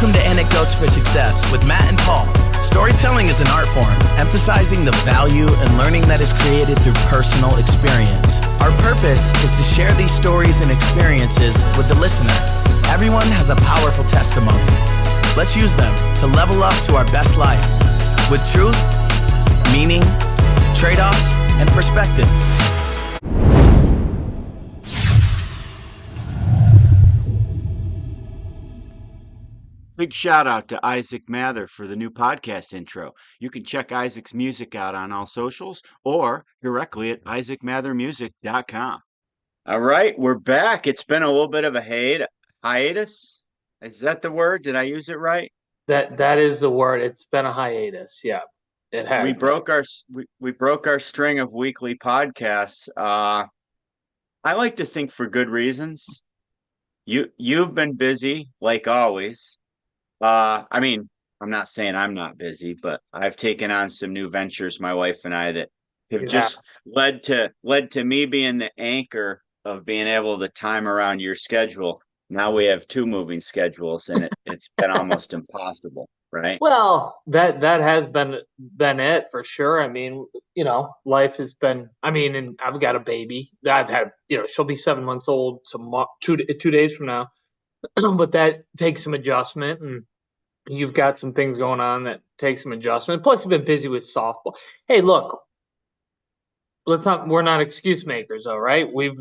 Welcome to Anecdotes for Success with Matt and Paul. Storytelling is an art form, emphasizing the value and learning that is created through personal experience. Our purpose is to share these stories and experiences with the listener. Everyone has a powerful testimony. Let's use them to level up to our best life with truth, meaning, trade-offs, and perspective. Big shout out to Isaac Mather for the new podcast intro. You can check Isaac's music out on all socials or directly at isaacmathermusic.com. All right, we're back. It's been a little bit of a hiatus. Is that the word? Did I use it right? That is the word. It's been a hiatus. Yeah, it has. We broke our string of weekly podcasts. I like to think for good reasons. You've been busy like always. I mean, I'm not saying I'm not busy, but I've taken on some new ventures, my wife and I, that have just led to me being the anchor of being able to time around your schedule. Now we have two moving schedules, and it's been almost impossible, right? Well, that has been it for sure. I mean, life has been. I mean, and I've got a baby that I've had. She'll be 7 months old 2 days from now, but that takes some adjustment, and you've got some things going on that take some adjustment. Plus, you've been busy with softball. Hey, look, we're not excuse makers, though, right? We've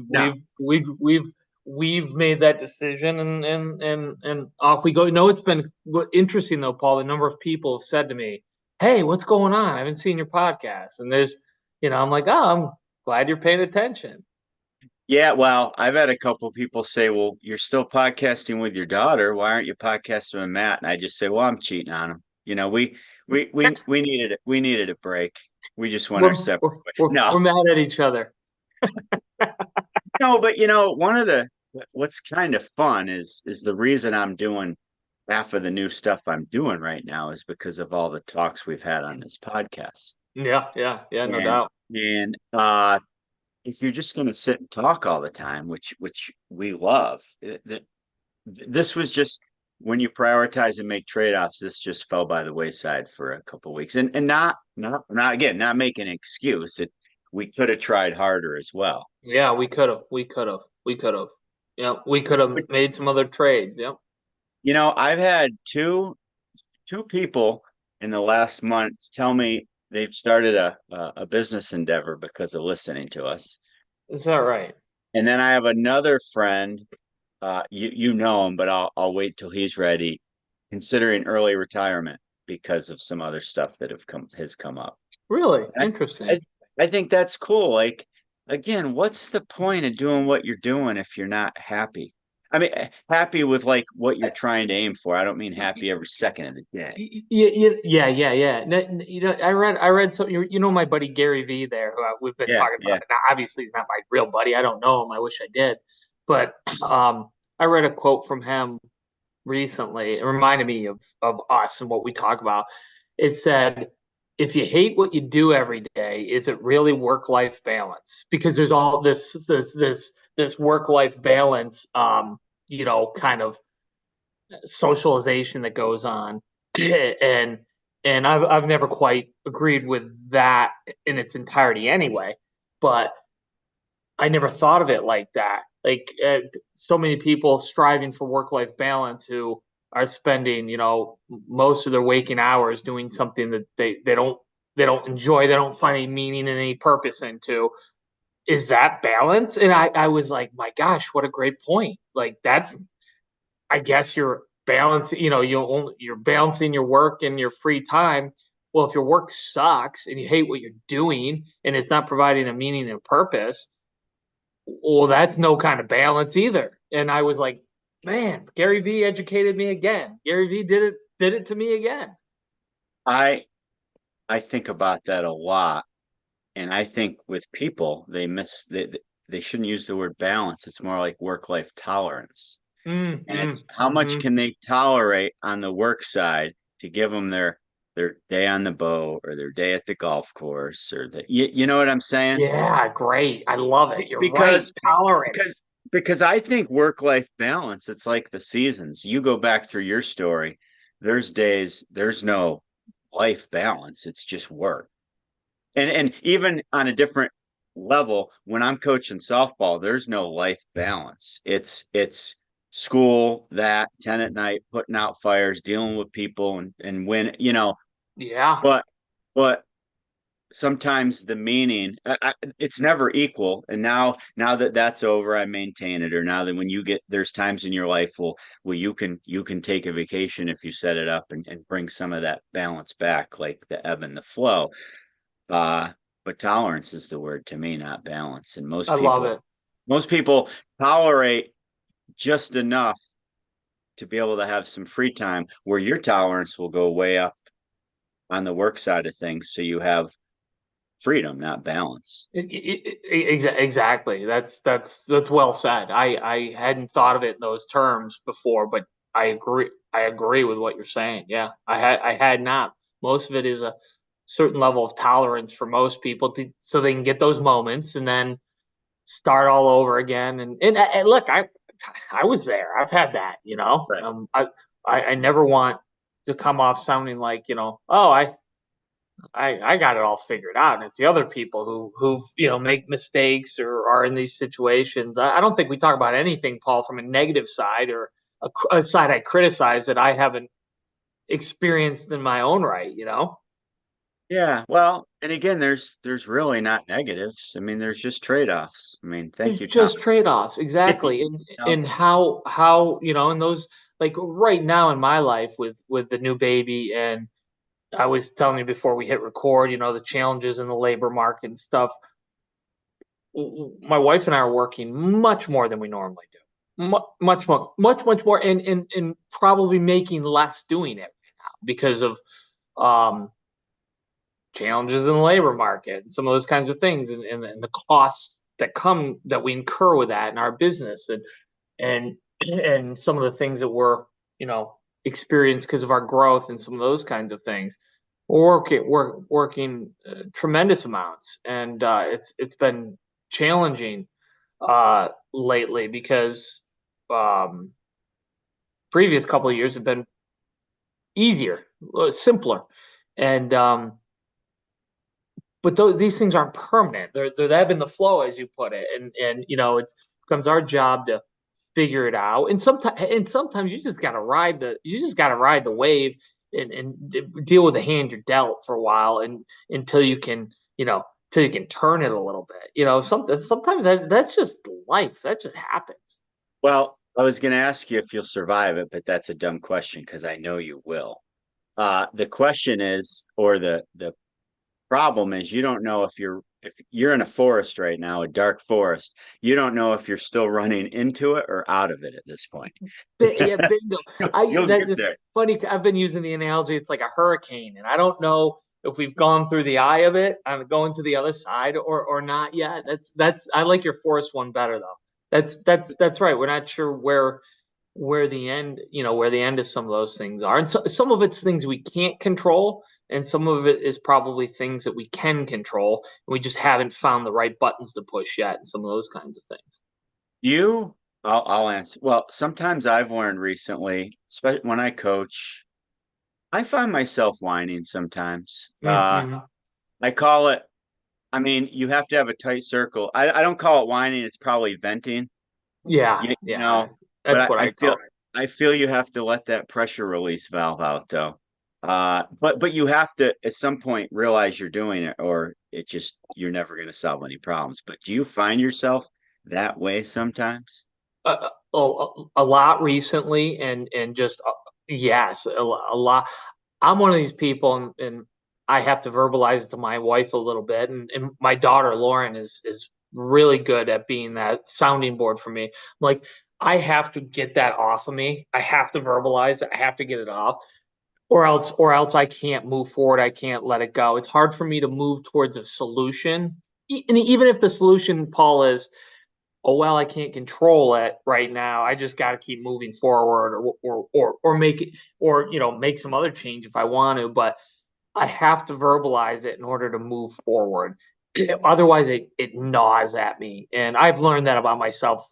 made that decision, and off we go. It's been interesting though, Paul. The number of people have said to me, "Hey, what's going on? I haven't seen your podcast." And there's, I'm like, "Oh, I'm glad you're paying attention." Yeah, well, I've had a couple people say, "Well, you're still podcasting with your daughter. Why aren't you podcasting with Matt?" And I just say, "Well, I'm cheating on him. We needed it. We needed a break. We just went our separate ways." No, we're mad at each other. No, but what's kind of fun is the reason I'm doing half of the new stuff I'm doing right now is because of all the talks we've had on this podcast. Yeah, no doubt. And if you're just going to sit and talk all the time, which we love, this was just when you prioritize and make trade-offs. This just fell by the wayside for a couple of weeks, and not making an excuse. We could have tried harder as well. Yeah, we could have. Yeah, we could have made some other trades. Yep. I've had two people in the last month tell me they've started a business endeavor because of listening to us. Is that right? And then I have another friend, you know him, but I'll wait till he's ready, considering early retirement because of some other stuff that has come up. Really? Interesting. I think that's cool. Like, again, what's the point of doing what you're doing if you're not happy? I mean, happy with like what you're trying to aim for. I don't mean happy every second of the day. Yeah. I read something. My buddy Gary Vee there, who we've been talking about. Now, obviously, he's not my real buddy. I don't know him. I wish I did. But I read a quote from him recently. It reminded me of us and what we talk about. It said, "If you hate what you do every day, is it really work-life balance?" Because there's all this work-life balance, kind of socialization that goes on, and I've never quite agreed with that in its entirety, anyway. But I never thought of it like that. Like so many people striving for work-life balance who are spending, most of their waking hours doing something that they don't enjoy, they don't find any meaning and any purpose into. Is that balance? And I was like, my gosh, what a great point. Like I guess you're balancing, you're balancing your work and your free time. Well, if your work sucks and you hate what you're doing and it's not providing a meaning and purpose, well, that's no kind of balance either. And I was like, man, Gary Vee educated me again. Gary Vee did it to me again. I think about that a lot. And I think with people, they shouldn't use the word balance. It's more like work-life tolerance. And it's how much can they tolerate on the work side to give them their day on the boat or their day at the golf course or you know what I'm saying? Yeah, great. I love it. You're right. Tolerance. Because I think work-life balance, it's like the seasons. You go back through your story. there's days there's no life balance. It's just work. And even on a different level, when I'm coaching softball, there's no life balance. It's school, that 10 at night, putting out fires, dealing with people and when, Yeah. but sometimes the meaning it's never equal. And now that that's over, I maintain it. Or now that when you get, there's times in your life well you can take a vacation if you set it up and bring some of that balance back, like the ebb and the flow. uh but tolerance is the word to me, not balance. And I love it. most people tolerate just enough to be able to have some free time, where your tolerance will go way up on the work side of things, so you have freedom, not balance. Exactly. That's well said. I hadn't thought of it in those terms before, but I agree. I agree with what you're saying. Yeah, I had not. Most of it is a certain level of tolerance for most people so they can get those moments and then start all over again. And look, I was there. I've had that. Right. I never want to come off sounding like, oh, I got it all figured out. And it's the other people who make mistakes or are in these situations. I don't think we talk about anything, Paul, from a negative side or a side I criticize that I haven't experienced in my own right. Yeah, well, and again, there's really not negatives. I mean, there's just trade-offs. I mean, thank There's you, Tom. just trade-offs, exactly. And how, and those, like right now in my life with the new baby, and I was telling you before we hit record, the challenges in the labor market and stuff. My wife and I are working much more than we normally do. Much more, much more, and probably making less doing it right now because of um, challenges in the labor market and some of those kinds of things, and the costs that we incur with that in our business, and and some of the things that we're experience because of our growth and some of those kinds of things. We're working tremendous amounts, and it's been challenging lately because um, previous couple of years have been easier, simpler, and but these things aren't permanent. They're the ebb and the flow, as you put it, and it becomes our job to figure it out. And sometimes you just gotta ride the wave and deal with the hand you're dealt for a while, and until you can till you can turn it a little bit. Sometimes that's just life. That just happens. Well, I was going to ask you if you'll survive it, but that's a dumb question because I know you will. The question is, or the problem is, you don't know if you're in a forest right now, a dark forest. You don't know if you're still running into it or out of it at this point. Yeah, bingo. You'll get It's there. funny. I've been using the analogy. It's like a hurricane, and I don't know if we've gone through the eye of it. I'm going to the other side or not yet. That's. I like your forest one better though. That's right. We're not sure where the end, where the end of some of those things are. And so some of it's things we can't control, and some of it is probably things that we can control. And we just haven't found the right buttons to push yet, and some of those kinds of things. You, I'll answer. Well, sometimes I've learned recently, especially when I coach, I find myself whining sometimes. Mm-hmm. I call it, I mean, you have to have a tight circle. I don't call it whining, it's probably venting. Yeah, You yeah. know, but That's what I call it. I feel you have to let that pressure release valve out though. But you have to at some point realize you're doing it, or you're never going to solve any problems. But do you find yourself that way sometimes? A lot recently, and just yes, a lot. I'm one of these people, and I have to verbalize it to my wife a little bit, and my daughter Lauren is really good at being that sounding board for me. Like, I have to get that off of me. I have to verbalize it. I have to get it off, or else I can't move forward. I can't let it go. It's hard for me to move towards a solution, and even if the solution, Paul, is, oh well, I can't control it right now. I just got to keep moving forward, or make it, or make some other change if I want to. But I have to verbalize it in order to move forward. Otherwise, it gnaws at me, and I've learned that about myself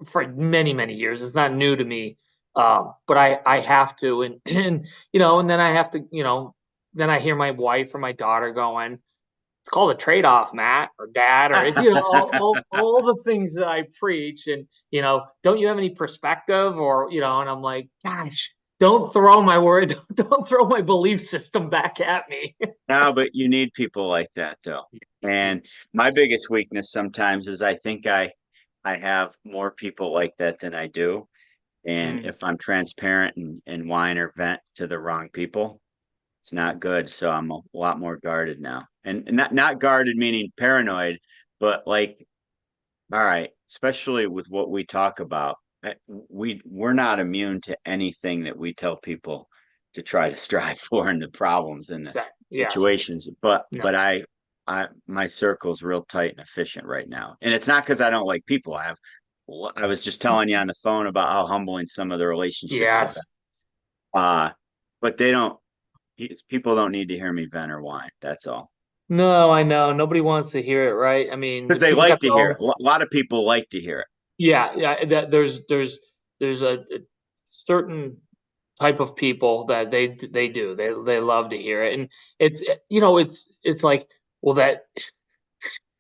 for many years. It's not new to me But I have to, and and then I have to, then I hear my wife or my daughter going, it's called a trade-off, Matt or Dad, or it's all the things that I preach, and don't you have any perspective, or and I'm like, gosh, don't throw my word, don't throw my belief system back at me. No, but you need people like that though. And my biggest weakness sometimes is I think I have more people like that than I do. And if I'm transparent and whine or vent to the wrong people, it's not good. So I'm a lot more guarded now. And not guarded meaning paranoid, but like, all right, especially with what we talk about, we're not immune to anything that we tell people to try to strive for and the problems and the Yes. situations. But No. I my circle's real tight and efficient right now. And it's not because I don't like people. I was just telling you on the phone about how humbling some of the relationships have Yes. been. But people don't need to hear me vent or whine. That's all. No, I know. Nobody wants to hear it, right? I mean, Because they people like got to their hear own. it. A lot of people like to hear it. Yeah. That there's a certain type of people that they do. They love to hear it, and it's it's like, well, that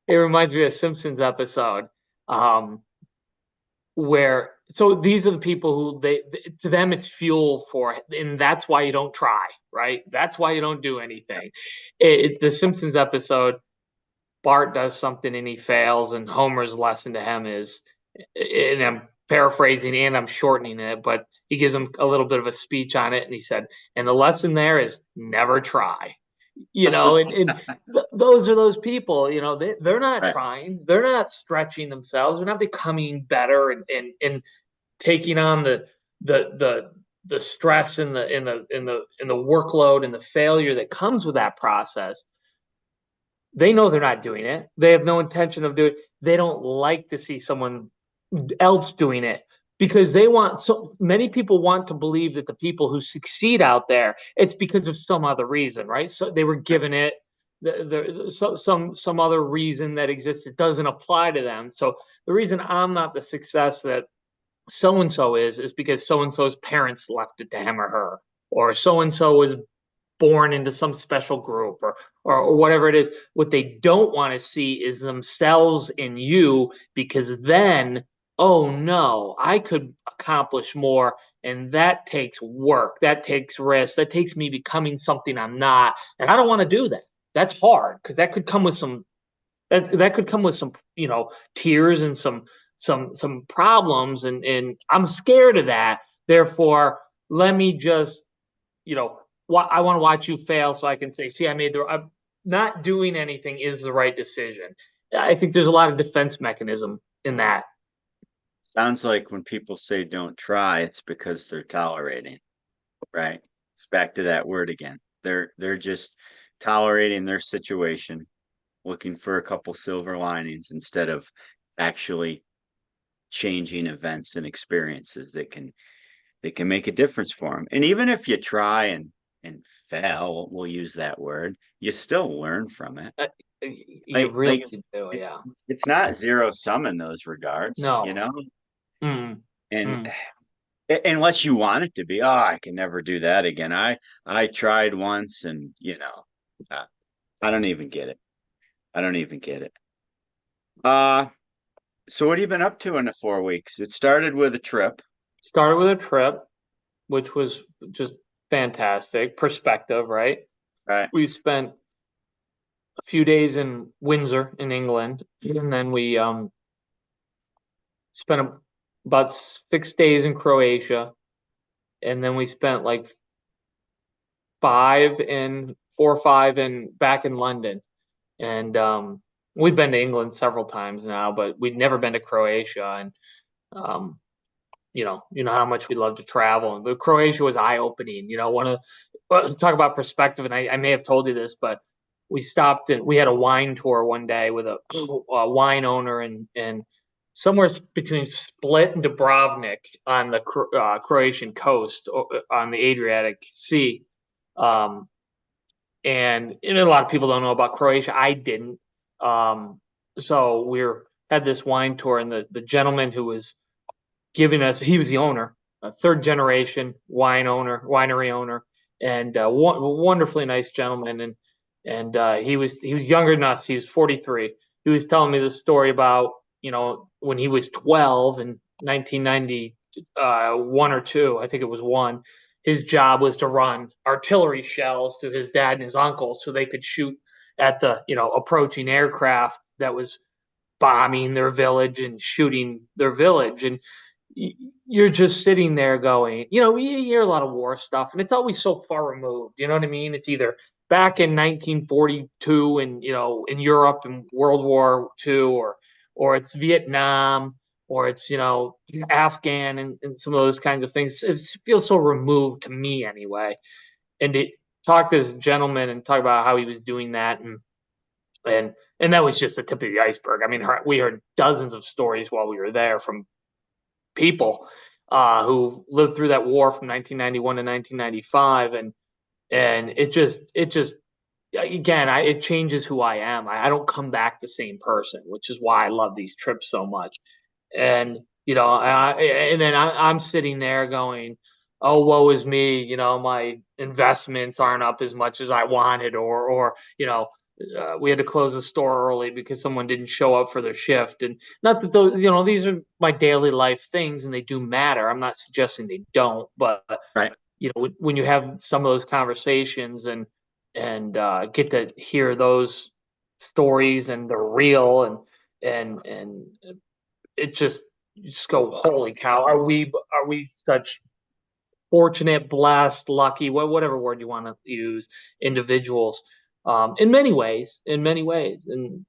it reminds me of a Simpsons episode, um, where so these are the people who to them it's fuel for, and that's why you don't try, right? That's why you don't do anything. The Simpsons episode, Bart does something and he fails, and Homer's lesson to him is, and I'm paraphrasing and I'm shortening it, but he gives him a little bit of a speech on it, and he said, and the lesson there is never try. Those are those people, they're not Right. trying, they're not stretching themselves, they're not becoming better and taking on the stress and the workload and the failure that comes with that process. They know they're not doing it. They have no intention of doing it. They don't like to see someone else doing it because so many people want to believe that the people who succeed out there, it's because of some other reason, right? So they were given it some other reason that exists. It doesn't apply to them. So the reason I'm not the success that so and so is because so and so's parents left it to him or her, or so and so was born into some special group, or whatever it is. What they don't want to see is themselves in you, because then, oh no, I could accomplish more, and that takes work, that takes risk, that takes me becoming something I'm not, and I don't want to do that. That's hard because that could come with some tears and some problems, and I'm scared of that. Therefore, let me just I want to watch you fail so I can say, see, I'm not doing anything is the right decision. I think there's a lot of defense mechanism in that. Sounds like when people say don't try, it's because they're tolerating, right? It's back to that word again. They're just tolerating their situation, looking for a couple silver linings instead of actually changing events and experiences that can make a difference for them. And even if you try and fail, we'll use that word, you still learn from it. You really do, yeah. It's not zero sum in those regards, No. And unless you want it to be, oh, I can never do that again. I tried once, and I don't even get it. I don't even get it. So what have you been up to in the 4 weeks? It started with a trip. Started with a trip, which was just fantastic. Perspective, right? Right. We spent a few days in Windsor in England, and then we spent about 6 days in Croatia, and then we spent like 4 or 5 back in London. And we've been to England several times now, but we'd never been to Croatia. And you know how much we love to travel. And Croatia was eye-opening. Talk about perspective, and I may have told you this, but we stopped and we had a wine tour one day with a wine owner and somewhere between Split and Dubrovnik on the Croatian coast on the Adriatic Sea. And a lot of people don't know about Croatia. I didn't. So had this wine tour, and the gentleman who was giving us, he was the owner, a third generation winery owner, and wonderfully nice gentleman. And he was younger than us. He was 43. He was telling me this story about, when he was 12 in 1990, one or two, I think it was one. His job was to run artillery shells to his dad and his uncle so they could shoot at the approaching aircraft that was bombing their village and shooting their village. And you're just sitting there going, you hear a lot of war stuff, and it's always so far removed. You know what I mean? It's either back in 1942 and in Europe and World War II, or it's Vietnam, or it's Afghan, and some of those kinds of things. It feels so removed to me anyway. And it talked to this gentleman and talk about how he was doing that, and that was just the tip of the iceberg. I mean, we heard dozens of stories while we were there from people who lived through that war from 1991 to 1995, and it just again, it changes who I am. I don't come back the same person, which is why I love these trips so much. And and then I'm sitting there going, oh, woe is me. My investments aren't up as much as I wanted, or we had to close the store early because someone didn't show up for their shift. And not that those, these are my daily life things, and they do matter. I'm not suggesting they don't, but right. When you have some of those conversations and get to hear those stories, and they're real, and it just, you just go, holy cow, are we such fortunate, blessed, lucky, whatever word you want to use, individuals, in many ways. And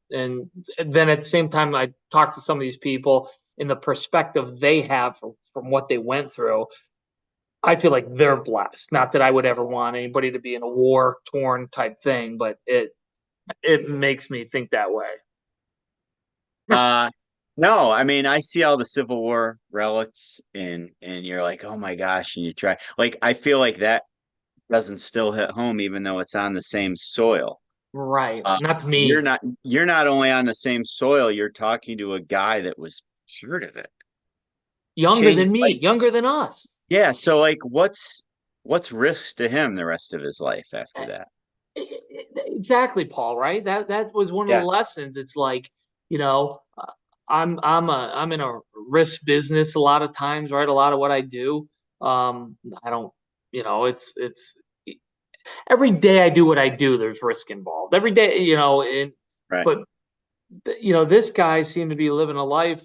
then at the same time, I talk to some of these people in the perspective they have from what they went through. I feel like they're blessed. Not that I would ever want anybody to be in a war-torn type thing, but it makes me think that way. No, I mean, I see all the Civil War relics, and you're like, oh my gosh, and you try, like, I feel like that doesn't still hit home, even though it's on the same soil. Right. Not me. You're not only on the same soil, you're talking to a guy that was part of it. Younger than me, younger than us. Yeah. So like, what's risk to him the rest of his life after that? Exactly, Paul, right? That was one of the lessons. It's like, I'm in a risk business a lot of times, right? A lot of what I do. I don't, it's every day I do what I do, there's risk involved. Every day, right. But this guy seemed to be living a life.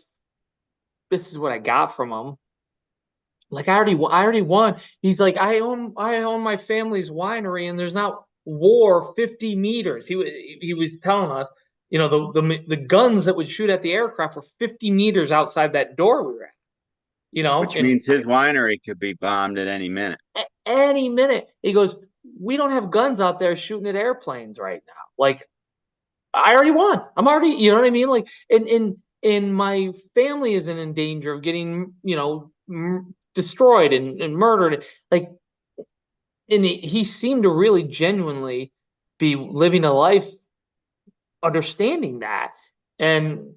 This is what I got from him. Like, I already won. He's like, I own my family's winery, and there's not war 50 meters. He was telling us, the guns that would shoot at the aircraft were 50 meters outside that door we were at. Which means his winery could be bombed at any minute. Any minute. He goes, we don't have guns out there shooting at airplanes right now. Like, I already won. I'm already, you know what I mean? Like, and my family isn't in danger of getting, destroyed and murdered. Like, and he seemed to really genuinely be living a life understanding that. And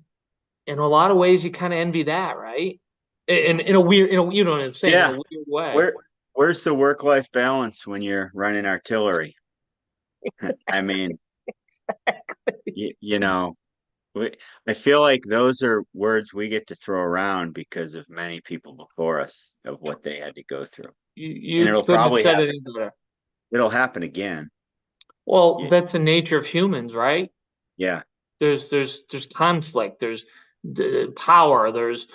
in a lot of ways, you kind of envy that, right? In a weird, you know what I'm saying? Yeah. In a weird way. Where's the work-life balance when you're running artillery? I mean, exactly. I feel like those are words we get to throw around because of many people before us, of what they had to go through. And it'll probably happen. It'll happen again. Well, that's the nature of humans, right? Yeah. There's conflict. There's power. There's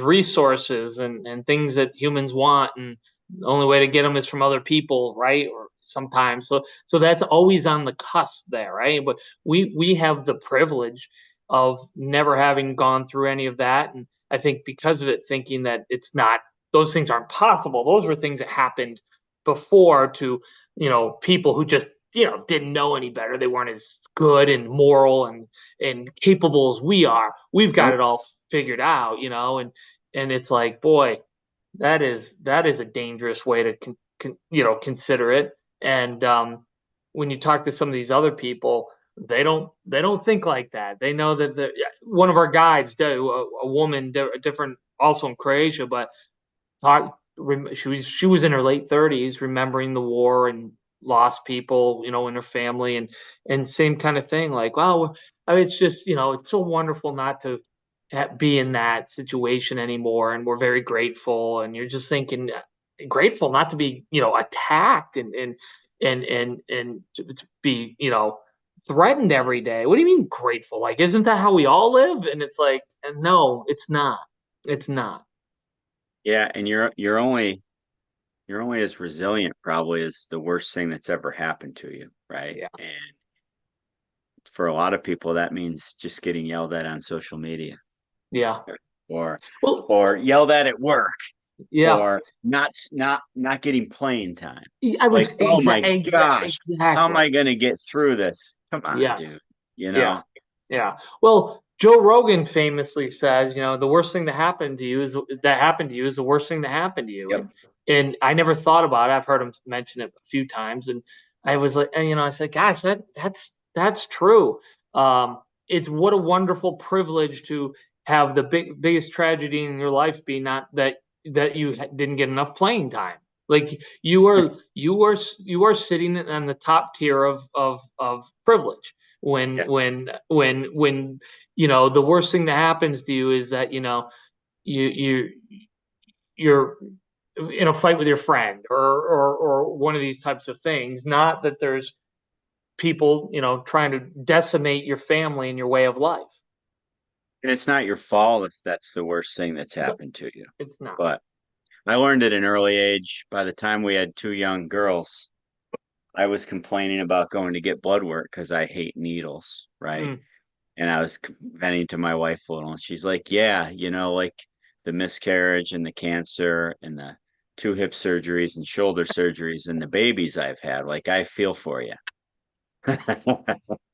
resources and things that humans want, and the only way to get them is from other people, right? Or sometimes. So that's always on the cusp there, right? But we have the privilege of never having gone through any of that. And I think because of it, thinking that those things aren't possible. Those were things that happened before to, people who just, didn't know any better. They weren't as good and moral and capable as we are. We've got it all figured out, and it's like, boy, that is a dangerous way to consider it. And when you talk to some of these other people, they don't think like that. They know that one of our guides, a woman, different, also in Croatia, but she was in her late 30s, remembering the war and lost people, in her family, and same kind of thing. Like, wow, I mean, it's just, it's so wonderful not to be in that situation anymore, and we're very grateful. And you're just thinking, grateful not to be, attacked and to be, threatened every day. What do you mean grateful? Like, isn't that how we all live? And it's like, no, it's not. It's not. Yeah, and you're only as resilient probably as the worst thing that's ever happened to you, right? Yeah. And for a lot of people, that means just getting yelled at on social media, Yeah. or Well, or yelled at work, yeah. or not getting playing time. I was Like, oh my gosh, exactly. how am I going to get through this? Come on, Yes. dude. You Yeah. know, Yeah. Well, Joe Rogan famously says, the worst thing that happened to you is the worst thing that happened to you. Yep. And I never thought about it. I've heard him mention it a few times, and I was like, and, I said, gosh, that's true. It's what a wonderful privilege to have the biggest tragedy in your life be not that you didn't get enough playing time. Like you are sitting on the top tier of privilege when Yeah. when the worst thing that happens to you is that you're in a fight with your friend or one of these types of things. Not that there's people trying to decimate your family and your way of life. And it's not your fault if that's the worst thing that's happened to you. It's not. But I learned at an early age. By the time we had two young girls, I was complaining about going to get blood work because I hate needles, right? Mm. And I was venting to my wife a little, and she's like, "Yeah, like the miscarriage and the cancer and the two hip surgeries and shoulder surgeries and the babies I've had. Like, I feel for you."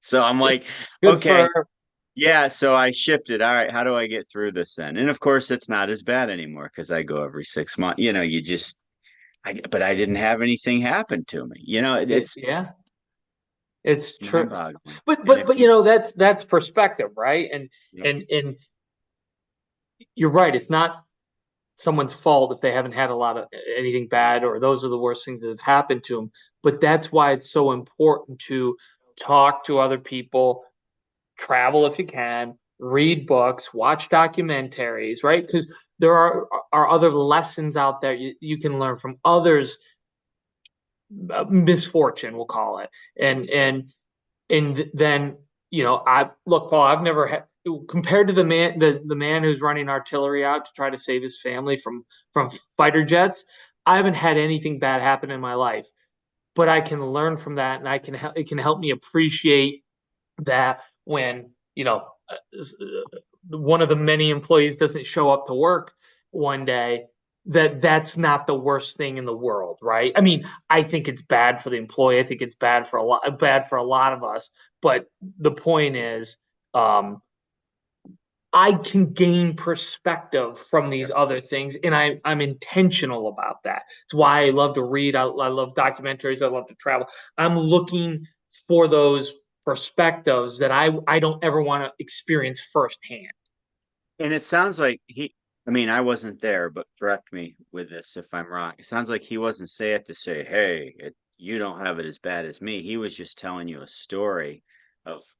So I'm like, Good okay, for yeah. So I shifted. All right, how do I get through this then? And of course, it's not as bad anymore because I go every 6 months. But I didn't have anything happen to me. It's yeah, it's true. mind-boggling. But that's perspective, right? And Yep. and you're right. It's not someone's fault if they haven't had a lot of anything bad, or those are the worst things that have happened to them. But that's why it's so important to talk to other people, travel if you can, read books, watch documentaries, right? Because there are other lessons out there you can learn from others' misfortune, we'll call it. And then I look, Paul, I've never had, compared to the man who's running artillery out to try to save his family from fighter jets. I haven't had anything bad happen in my life, but I can learn from that, and it can help me appreciate that when one of the many employees doesn't show up to work one day, that's not the worst thing in the world, right? I mean, I think it's bad for the employee. I think it's bad for a lot of us. But the point is, I can gain perspective from these other things, and I'm intentional about that. It's why I love to read. I love documentaries. I love to travel. I'm looking for those perspectives that I don't ever want to experience firsthand. And it sounds like I wasn't there, but correct me with this if I'm wrong. It sounds like he wasn't saying it to say, hey, you don't have it as bad as me. He was just telling you a story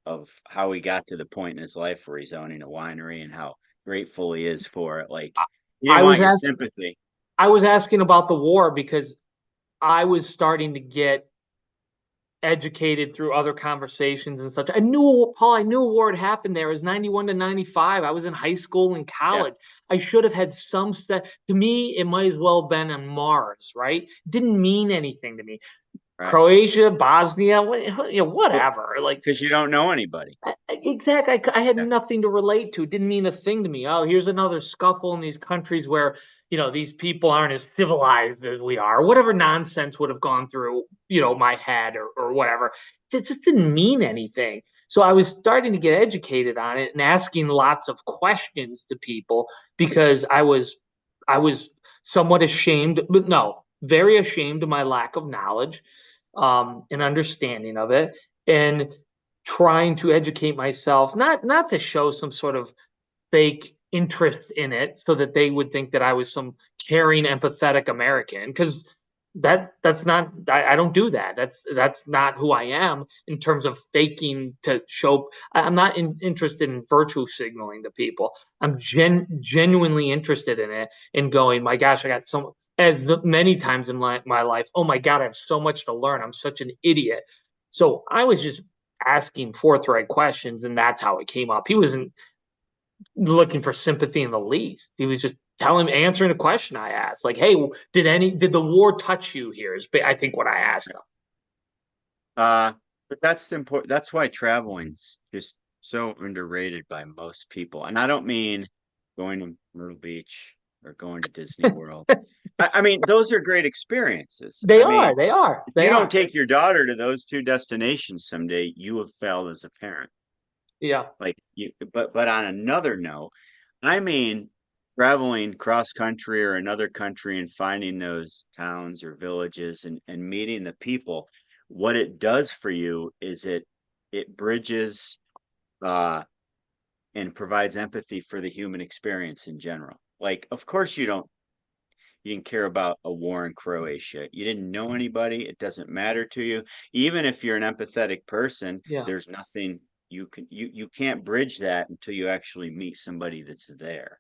of how he got to the point in his life where he's owning a winery and how grateful he is for it. Like, he didn't want your sympathy. I was asking about the war because I was starting to get educated through other conversations and such. I knew a war had happened there. It was 91 to 95. I was in high school and college. Yeah. I should have had some stuff. To me, it might as well have been on Mars, right? It didn't mean anything to me. Right. Croatia, Bosnia, whatever. Like, because you don't know anybody. Exactly. I had nothing to relate to. It didn't mean a thing to me. Oh, here's another scuffle in these countries where these people aren't as civilized as we are. Whatever nonsense would have gone through my head or whatever. It just didn't mean anything. So I was starting to get educated on it and asking lots of questions to people because I was somewhat ashamed, but no, very ashamed of my lack of knowledge and understanding of it, and trying to educate myself, not to show some sort of fake interest in it so that they would think that I was some caring, empathetic American. Because that's not, I don't do that. That's not who I am in terms of faking to show. I'm not interested in virtue signaling to people. I'm genuinely interested in it and going, my gosh, I got so, many times in my life, oh my God, I have so much to learn. I'm such an idiot. So I was just asking forthright questions, and that's how it came up. He wasn't looking for sympathy in the least. He was just answering a question I asked, like, "Hey, did the war touch you here?" Is I think what I asked him. But that's the important. That's why traveling's just so underrated by most people. And I don't mean going to Myrtle Beach or going to Disney World. I mean, those are great experiences. They I mean, are. They are. if They you are. don't take your daughter to those two destinations someday, you have failed as a parent. Yeah. Like you, but on another note, I mean, traveling cross country or another country and finding those towns or villages and meeting the people, what it does for you is it bridges and provides empathy for the human experience in general. Like, of course you didn't care about a war in Croatia. You didn't know anybody. It doesn't matter to you. Even if you're an empathetic person, Yeah. there's nothing you can't bridge that until you actually meet somebody that's there.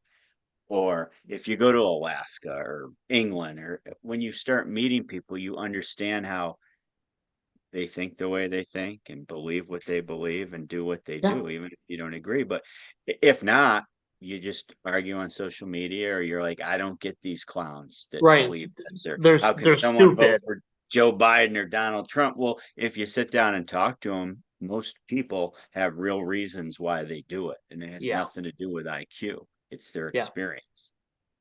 Or if you go to Alaska or England, or when you start meeting people, you understand how they think the way they think and believe what they believe and do what they Yeah. do, even if you don't agree. But if not, you just argue on social media, or you're like, I don't get these clowns that Right. believe this, or how can They're someone vote stupid. for Joe Biden or Donald Trump? Well, if you sit down and talk to them, most people have real reasons why they do it, and it has Yeah. nothing to do with IQ. It's their Yeah. experience.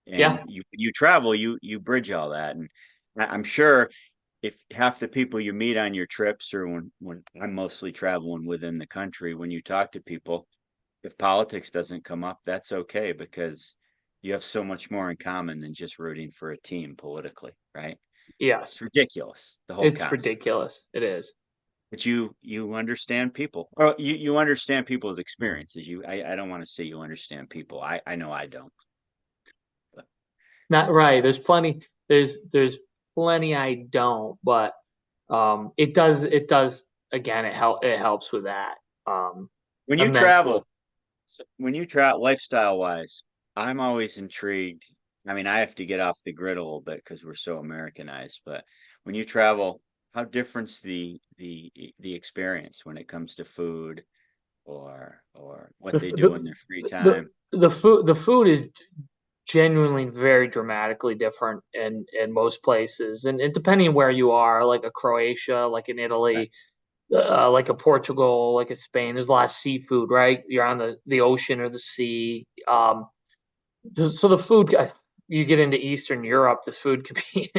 Yeah. And you travel, you bridge all that. And I'm sure if half the people you meet on your trips, or when I'm mostly traveling within the country, when you talk to people, if politics doesn't come up, that's okay, because you have so much more in common than just rooting for a team politically, right? Yes. It's ridiculous, the whole It's concept. ridiculous. It is. But you understand people, or you understand people's experiences. I don't want to say you understand people. I know I don't. But Not right. There's plenty I don't, but it does again, it helps with that. when you Immensely. travel, when you travel lifestyle wise, I'm always intrigued. I mean, I have to get off the grid a little bit because we're so Americanized, but when you travel, how different's the experience when it comes to food, or what The they do in the their free time? the food is genuinely very dramatically different in most places, and depending on where you are, like a Croatia, like in Right. Italy, like a Portugal, like a Spain, there's a lot of seafood, right? You're on the ocean or the sea. So the food, you get into Eastern Europe, this food could be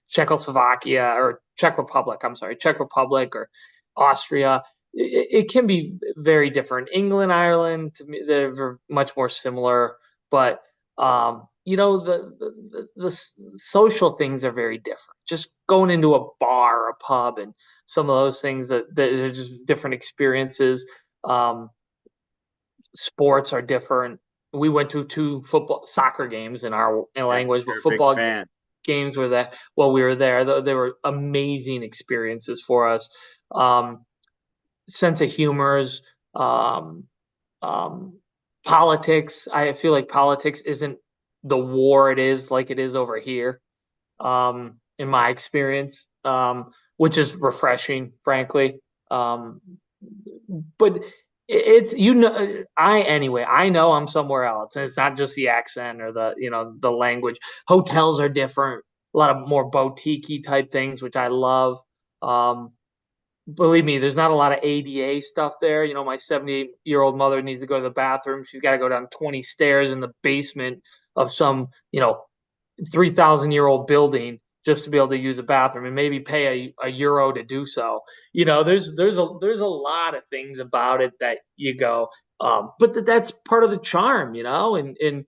Czechoslovakia or Czech Republic. I'm sorry, Czech Republic or Austria. It can be very different. England, Ireland, to me, they're much more similar, but the social things are very different. Just going into a bar, or a pub, and some of those things that there's just different experiences. Um, Sports are different. We went to two soccer games in our Yeah, language, but you're a big football fan. games were that while we were there. They were amazing experiences for us. Um, Sense of humors, um, um, politics. I feel like politics isn't the war it is like it is over here, in my experience, which is refreshing, frankly. Um, but it's I know I'm somewhere else, and it's not just the accent or the language. Hotels are different, a lot of more boutique type things, which I love. um Believe me, there's not a lot of ADA stuff there. My 70-year-old mother needs to go to the bathroom, she's got to go down 20 stairs in the basement of some 3,000-year-old building just to be able to use a bathroom, and maybe pay a euro to do so. There's a lot of things about it that you go, but that's part of the charm, and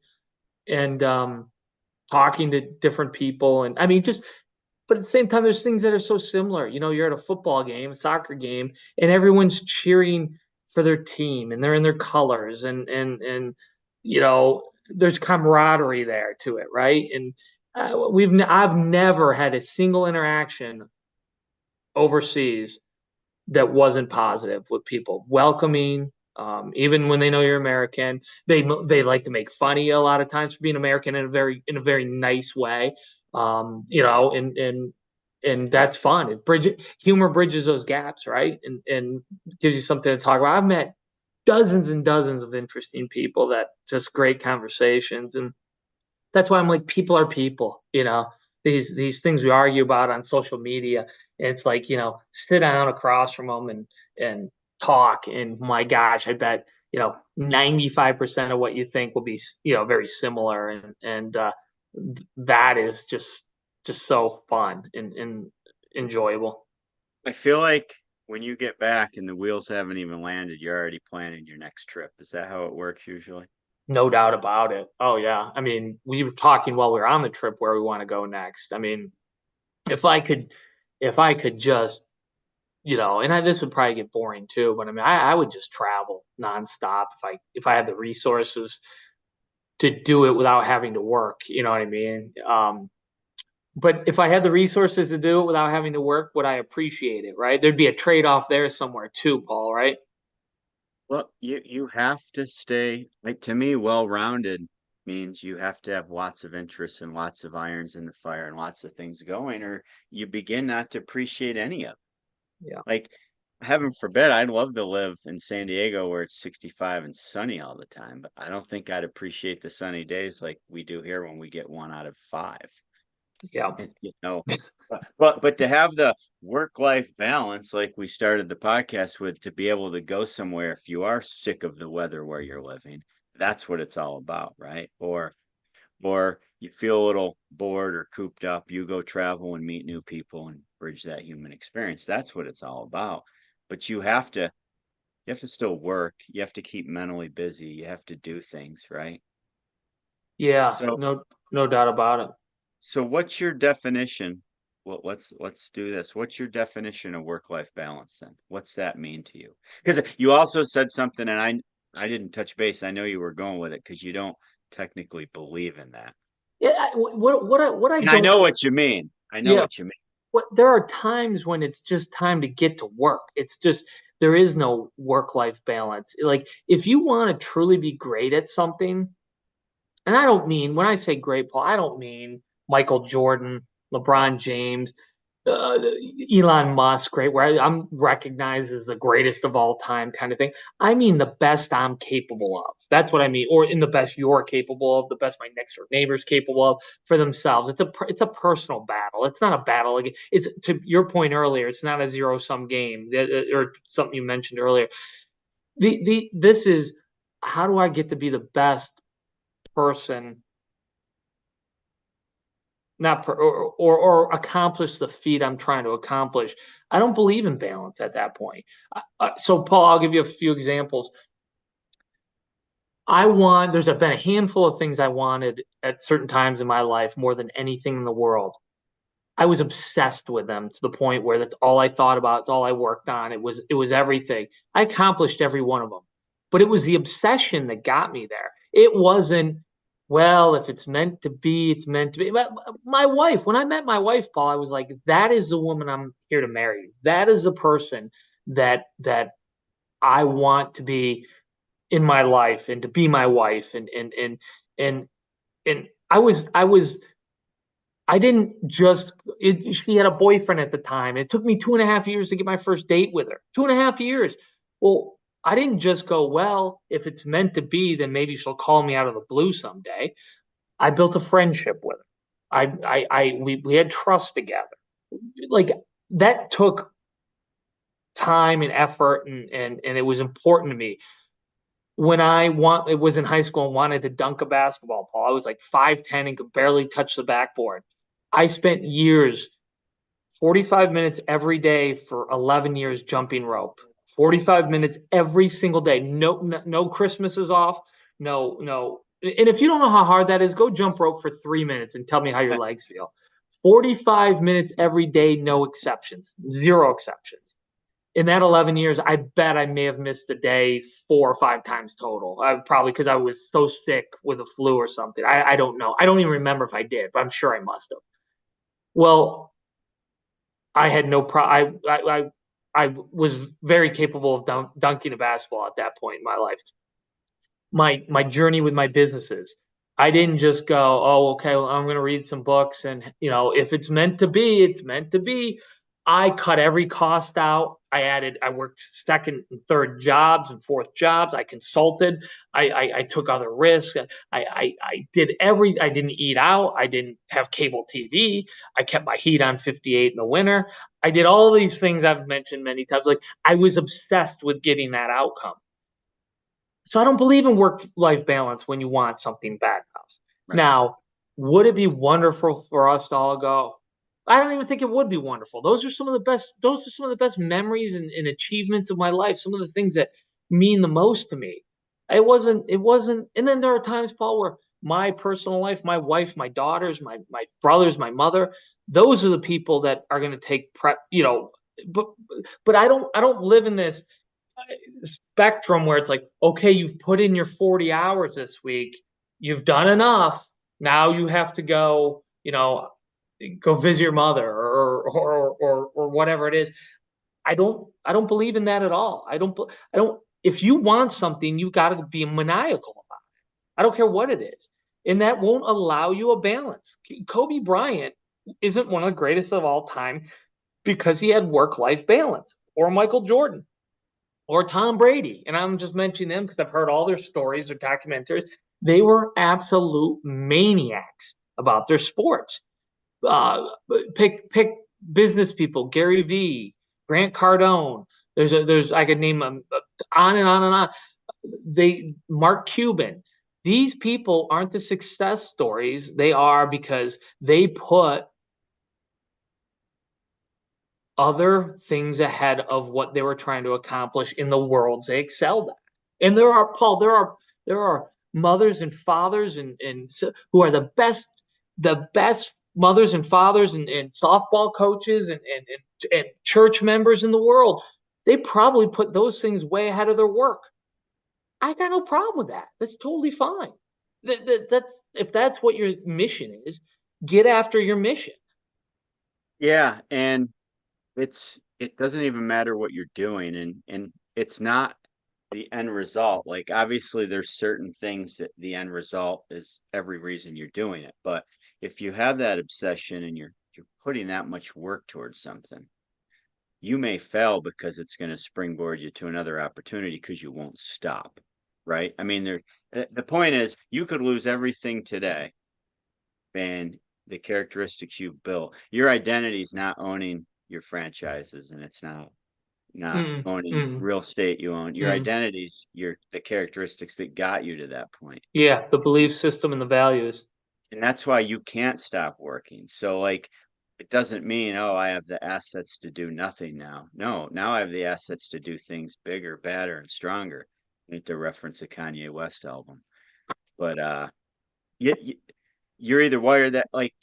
talking to different people, and I mean, just, but at the same time, there's things that are so similar. You're at a football game, a soccer game, and everyone's cheering for their team, and they're in their colors, and you know there's camaraderie there to it, right? And I've never had a single interaction overseas that wasn't positive, with people welcoming, even when they know you're American. They like to make fun of you a lot of times for being American in a very nice way. And that's fun. Humor bridges those gaps, right? And gives you something to talk about. I've met dozens and dozens of interesting people, that just great conversations. And that's why I'm like, people are people, these things we argue about on social media. And it's like, sit down across from them and talk. And my gosh, I bet, 95% of what you think will be, very similar. And that is just so fun and enjoyable. I feel like when you get back and the wheels haven't even landed, you're already planning your next trip. Is that how it works usually? No doubt about it. Oh yeah. I mean, we were talking while we were on the trip where we want to go next. I mean, if I could just, this would probably get boring too, but I mean, I would just travel nonstop if I had the resources to do it without having to work. You know what I mean? But if I had the resources to do it without having to work, would I appreciate it? Right? There'd be a trade-off there somewhere too, Paul. Right? Well, you have to stay, like, to me, well-rounded means you have to have lots of interests and lots of irons in the fire and lots of things going, or you begin not to appreciate any of it. Yeah. Like, heaven forbid, I'd love to live in San Diego where it's 65 and sunny all the time, but I don't think I'd appreciate the sunny days like we do here when we get 1 out of 5. Yeah. But to have the work-life balance, like we started the podcast with, to be able to go somewhere if you are sick of the weather where you're living, that's what it's all about, right? Or you feel a little bored or cooped up, you go travel and meet new people and bridge that human experience. That's what it's all about. But you have to still work. You have to keep mentally busy. You have to do things, right? Yeah. So No doubt about it. So what's your definition? Well, let's do this. What's your definition of work-life balance then? What's that mean to you? Because you also said something, and I didn't touch base. I know you were going with it because you don't technically believe in that. Yeah. What I know what you mean. I know what you mean. There are times when it's just time to get to work. It's just, there is no work-life balance. Like, if you want to truly be great at something, and I don't mean, when I say great, Paul, I don't mean Michael Jordan, LeBron James, Elon Musk, great, where I'm recognized as the greatest of all time kind of thing. I mean the best I'm capable of. That's what I mean. Or in the best you're capable of, the best my next door neighbor's capable of for themselves. It's a personal battle. It's not a battle. It's, to your point earlier, it's not a zero-sum game, or something you mentioned earlier. This is, how do I get to be the best person, or accomplish the feat I'm trying to accomplish? I don't believe in balance at that point. So Paul, I'll give you a few examples. There's been a handful of things I wanted at certain times in my life more than anything in the world. I was obsessed with them to the point where that's all I thought about. It's all I worked on. It was everything. I accomplished every one of them, but it was the obsession that got me there. It wasn't, well, if it's meant to be, it's meant to be. But my wife, when I met my wife, Paul, I was like, that is the woman I'm here to marry. That is the person that I want to be in my life, and to be my wife. And I didn't just, she had a boyfriend at the time. It took me 2.5 years to get my first date with her. 2.5 years. Well, I didn't just go, well, if it's meant to be, then maybe she'll call me out of the blue someday. I built a friendship with her. We had trust together. Like, that took time and effort, and it was important to me. When it was in high school and wanted to dunk a basketball, Paul, I was like 5'10" and could barely touch the backboard. I spent years, 45 minutes every day for 11 years jumping rope. 45 minutes every single day. No Christmases off. No. And if you don't know how hard that is, go jump rope for 3 minutes and tell me how your legs feel. 45 minutes every day, no exceptions, 0 exceptions. in that 11 years, I bet I may have missed a day 4 or 5 times total. Probably because I was so sick with a flu or something. I don't know. I don't even remember if I did, but I'm sure I must have. Well, I had no pro. I was very capable of dunking a basketball at that point in my life. My journey with my businesses. I didn't just go, oh, okay, well, I'm going to read some books, and if it's meant to be, it's meant to be. I cut every cost out. I worked second and third jobs and fourth jobs. I consulted. I took other risks. I did I didn't eat out. I didn't have cable TV. I kept my heat on 58 in the winter. I did all these things I've mentioned many times. Like, I was obsessed with getting that outcome. So I don't believe in work-life balance when you want something bad enough. Right. Now, would it be wonderful for us to all go? I don't even think it would be wonderful. Those are some of the best memories and achievements of my life. Some of the things that mean the most to me. It wasn't. And then there are times, Paul, where my personal life, my wife, my daughters, my brothers, my mother, those are the people that are going to take but I don't live in this spectrum where it's like, okay, you've put in your 40 hours this week, you've done enough. Now you have to go visit your mother or whatever it is. I don't believe in that at all. I don't. If you want something, you got to be maniacal about it. I don't care what it is, and that won't allow you a balance. Kobe Bryant isn't one of the greatest of all time because he had work-life balance, or Michael Jordan, or Tom Brady. And I'm just mentioning them because I've heard all their stories or documentaries. They were absolute maniacs about their sports. Uh, pick business people, Gary Vee, Grant Cardone. There's I could name them on and on and on. Mark Cuban. These people aren't the success stories. They are because they put other things ahead of what they were trying to accomplish in the worlds they excelled at. And there are mothers and fathers and who are the best mothers and fathers and softball coaches and church members in the world. They probably put those things way ahead of their work. I got no problem with that. That's totally fine. That's if that's what your mission is, get after your mission. Yeah, and it doesn't even matter what you're doing, and it's not the end result. Like, obviously there's certain things that the end result is every reason you're doing it, but if you have that obsession and you're putting that much work towards something, you may fail because it's going to springboard you to another opportunity because you won't stop. Right? I mean, the point is, you could lose everything today, and the characteristics you've built, your identity is not owning your franchises, and it's not owning real estate you own. Your identities, the characteristics that got you to that point. Yeah, the belief system and the values. And that's why you can't stop working. So, like, it doesn't mean, oh, I have the assets to do nothing now. No, now I have the assets to do things bigger, badder, and stronger. I need to reference the Kanye West album. But you're either wired that, like,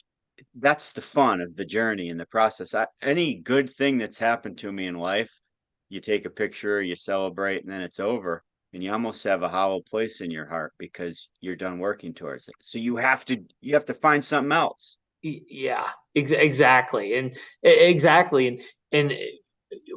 that's the fun of the journey and the process. Any good thing that's happened to me in life, you take a picture, you celebrate, and then it's over. And you almost have a hollow place in your heart because you're done working towards it. So you have to find something else. Yeah, exactly. And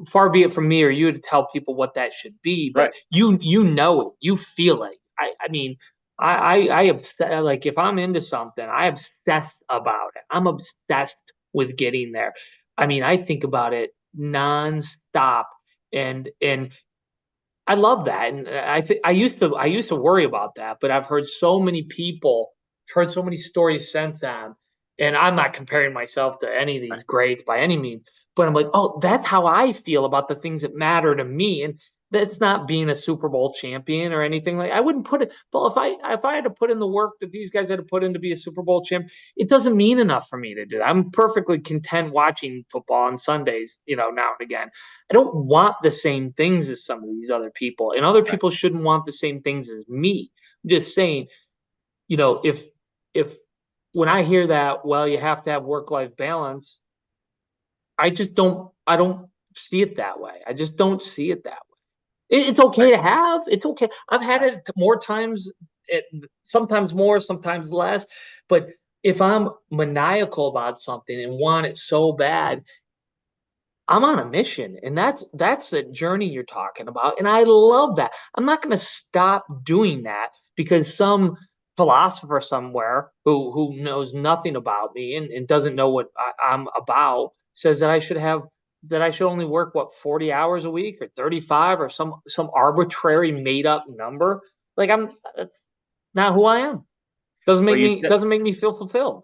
far be it from me or you to tell people what that should be, but Right. you know it, you feel it. I mean, I obsess, like, if I'm into something, I obsess about it. I'm obsessed with getting there. I mean, I think about it nonstop, and I love that. And I used to worry about that, but I've heard so many people, heard so many stories since then. And I'm not comparing myself to any of these greats by any means, but I'm like, oh, that's how I feel about the things that matter to me. And that's not being a Super Bowl champion or anything. Like, I wouldn't put it, well, if I had to put in the work that these guys had to put in to be a Super Bowl champ, it doesn't mean enough for me to do that. I'm perfectly content watching football on Sundays, now and again. I don't want the same things as some of these other people, and other people shouldn't want the same things as me. I'm just saying, if when I hear that, well, you have to have work-life balance, I just don't see it that way. I just don't see it that way. It's okay to have. It's okay. I've had it more times, sometimes more, sometimes less. But if I'm maniacal about something and want it so bad, I'm on a mission, and that's the journey you're talking about, and I love that. I'm not going to stop doing that because some philosopher somewhere who knows nothing about me and doesn't know what I'm about says that I should only work 40 hours a week or 35 or some arbitrary made up number. Like that's not who I am. Well, you Doesn't make me feel fulfilled.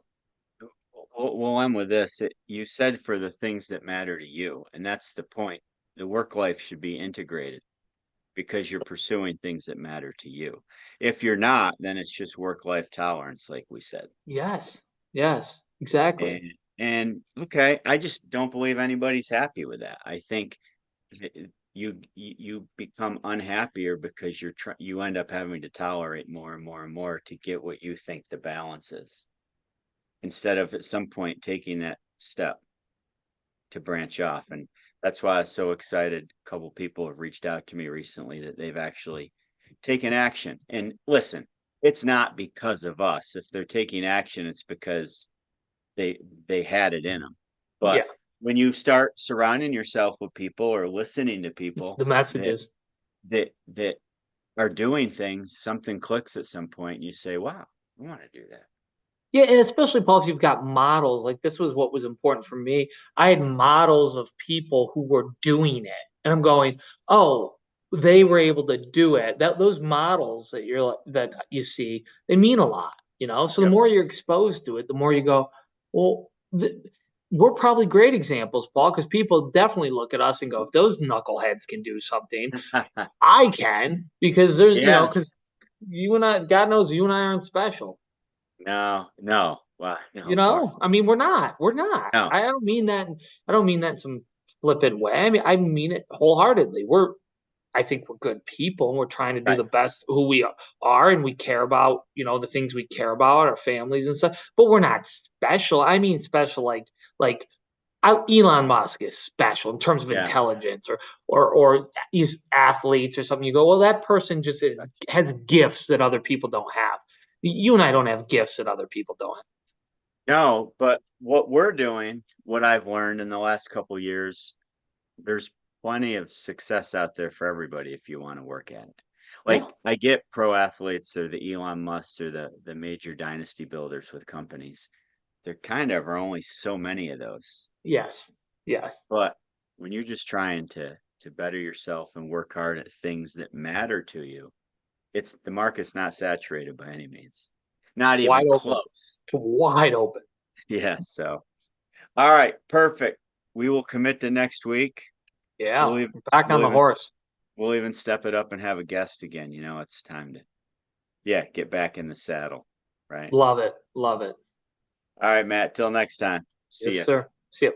Well, I'm with this. You said for the things that matter to you, and that's the point. The work life should be integrated because you're pursuing things that matter to you. If you're not, then it's just work life tolerance, like we said. Yes. Yes, exactly. And okay, I just don't believe anybody's happy with that. I think you become unhappier because you end up having to tolerate more and more and more to get what you think the balance is, instead of at some point taking that step to branch off. And that's why I was so excited. A couple people have reached out to me recently that they've actually taken action. And listen, it's not because of us. If they're taking action, it's because they had it in them. But Yeah, when you start surrounding yourself with people or listening to people the messages. that are doing things, something clicks at some point and you say, wow, I want to do that. Yeah, and especially Paul, if you've got models, like this was what was important for me. I had models of people who were doing it, and I'm going, oh, they were able to do it. That those models that you see, they mean a lot, you know. So the Yep. more you're exposed to it, the more you go, well, we're probably great examples, Paul, because people definitely look at us and go, if those knuckleheads can do something, I can, because Yeah. because you and I, God knows, you and I aren't special. No. Wow. No, far from I mean, we're not. no. I don't mean that in some flippant way. I mean, I mean it wholeheartedly. I think we're good people and we're trying to do Right. the best who we are and we care about, the things we care about, our families and stuff, but we're not special. I mean, special Elon Musk is special in terms of Yes. intelligence or he's athletes or something. You go, well, that person just has gifts that other people don't have. You and I don't have gifts that other people don't have. No, but what we're doing, what I've learned in the last couple of years, there's plenty of success out there for everybody if you want to work at it. Like Yeah. I get pro athletes or the Elon Musk or the major dynasty builders with companies. There kind of are only so many of those. Yes. Yes. But when you're just trying to better yourself and work hard at things that matter to you, it's the market's not saturated by any means. Not Wide even open. close. It's wide open. Yeah, so all right, perfect. We will commit to next week. Yeah. We'll even, Back on we'll the even horse. we'll even step it up and have a guest again. It's time to get back in the saddle, right? Love it. Love it. All right, Matt, till next time. See Yes, ya. sir. See you.